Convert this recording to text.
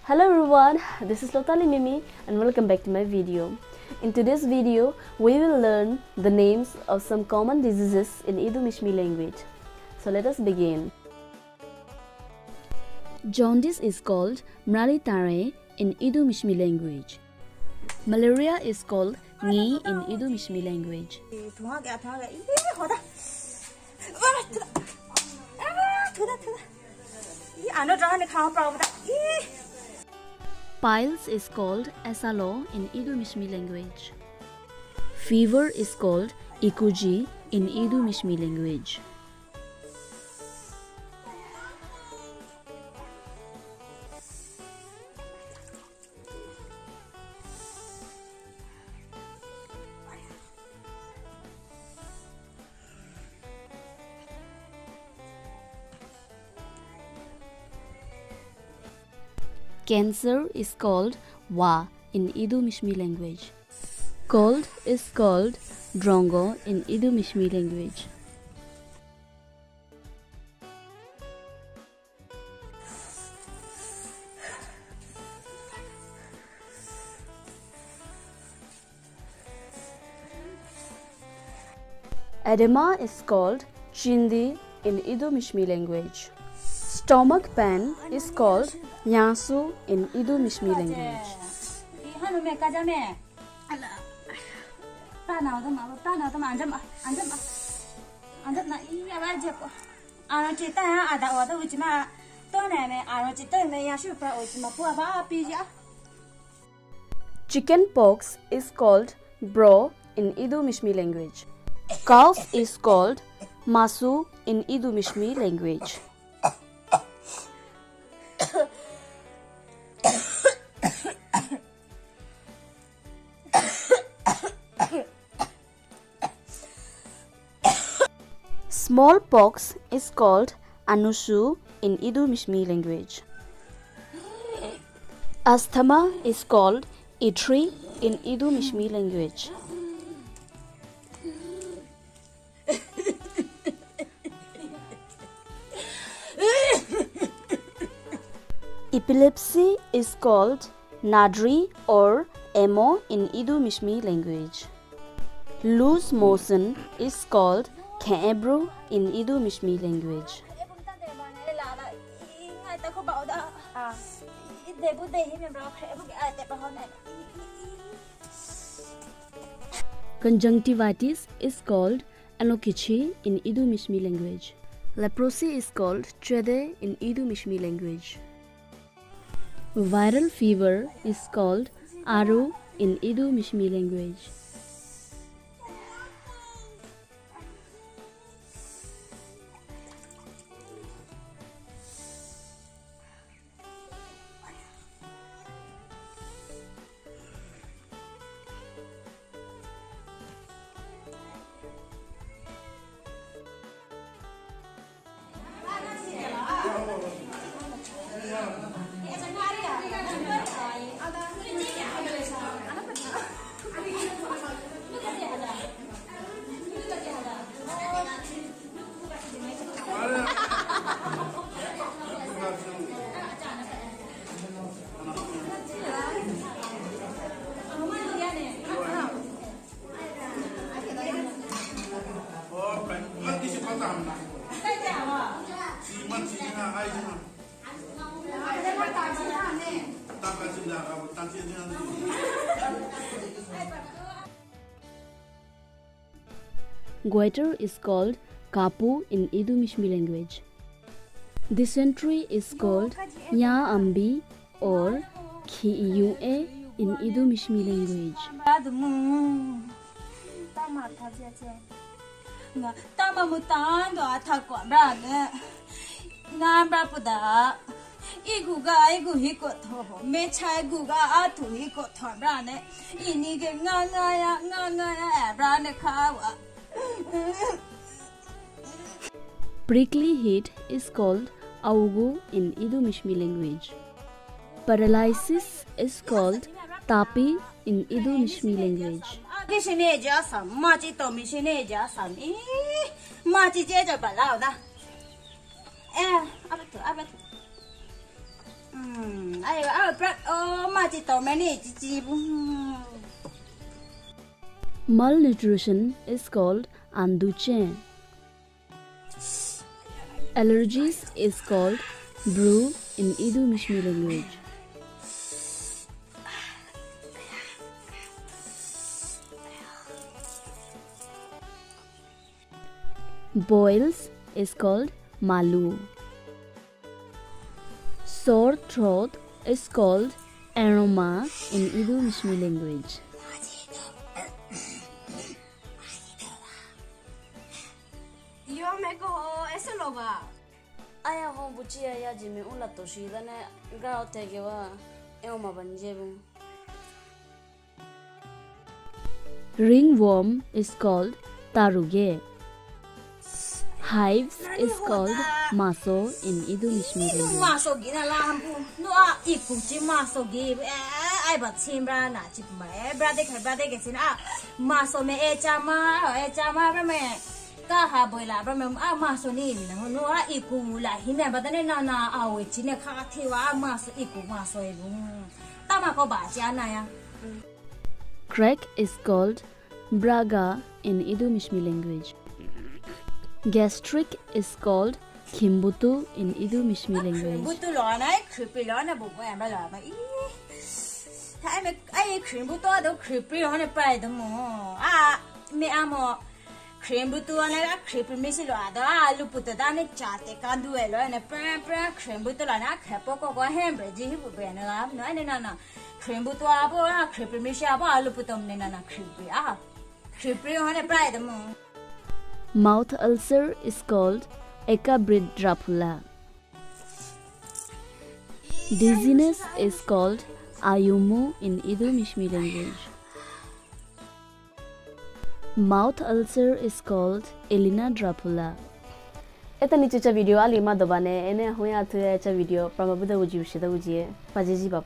Hello everyone, this is Lotali Mimi and welcome back to my video. In today's video, we will learn the names of some common diseases in Idu-Mishmi language. So let us begin. Jaundice is called Mralitare in Idu-Mishmi language. Malaria is called Ngi in Idu-Mishmi language. Piles is called Esalo in Idu-Mishmi language. Fever is called Ikuji in Idu-Mishmi language. Cancer is called Wa in Idu-Mishmi language. Cold is called Drongo in Idu-Mishmi language. Edema is called Chindi in Idu-Mishmi language. Stomach pain is called Nyasu in Idu-Mishmi language. Chicken pox is called Bro in Idu-Mishmi language. Cough is called Masu in Idu-Mishmi language. Smallpox is called Anusu in Idu-Mishmi language. Asthma is called Itri in Idu-Mishmi language. Epilepsy is called Nadri or Emo in Idu-Mishmi language. Loose motion is called Khaebru in Idu-Mishmi language. Conjunctivitis is called Anokichi in Idu-Mishmi language. Leprosy is called Chede in Idu-Mishmi language. Viral fever is called Aru in Idu-Mishmi language. Goiter is called Kapu in Idu-Mishmi language. Dysentery is called Nya Ambi or Khiyue in Idu-Mishmi language. Prickly heat is called Augu in Idu-Mishmi language. Paralysis is called Tapi in Idu-Mishmi language. Malnutrition is called anduchen. Allergies is called brew in Idu Mishmi language. Boils is called malu. Sore throat is called aroma in Idu Mishmi language. Aya ho buchia ya jimi ula toshi dane gao tegewa eoma banjebu. Ringworm is called taruge. Hives is called maso in Idu Mishmi language. Maso gina lampu no a ikuchi maso gi ai bat simbra na chip ma brade ke sin a maso me e chama me ka ha boila ba me a maso ni na no a iku la hime ba dane na a we chi ne kha thi wa maso iku maso e lu ta ma ko ba cha na ya. Crack is called braga in Idu Mishmi language. Gastric is called khimbutu in Idu Mishmi language. Butu lo na khipi lo na bu ba ba la ba ai me ai khimbutu do khipi ho ne pai do mo a me amo khimbutu na khipi me si lo da alu puta da ne chate kan du e lo ne pra khimbutu la na khapo ko hembre ji bu be na la no ne na khimbutu a bo a khipi me si a bo alu putom ne na khipi ho ne pai do mo. Mouth ulcer is called ekabridrapula. Dizziness is called ayumu in Idu Mishmi language. Mouth ulcer is called elinadrapula. Eta niche cha video ali ma dobane ene hoya thya cha video pramabuda uji ushida uji pajiji bap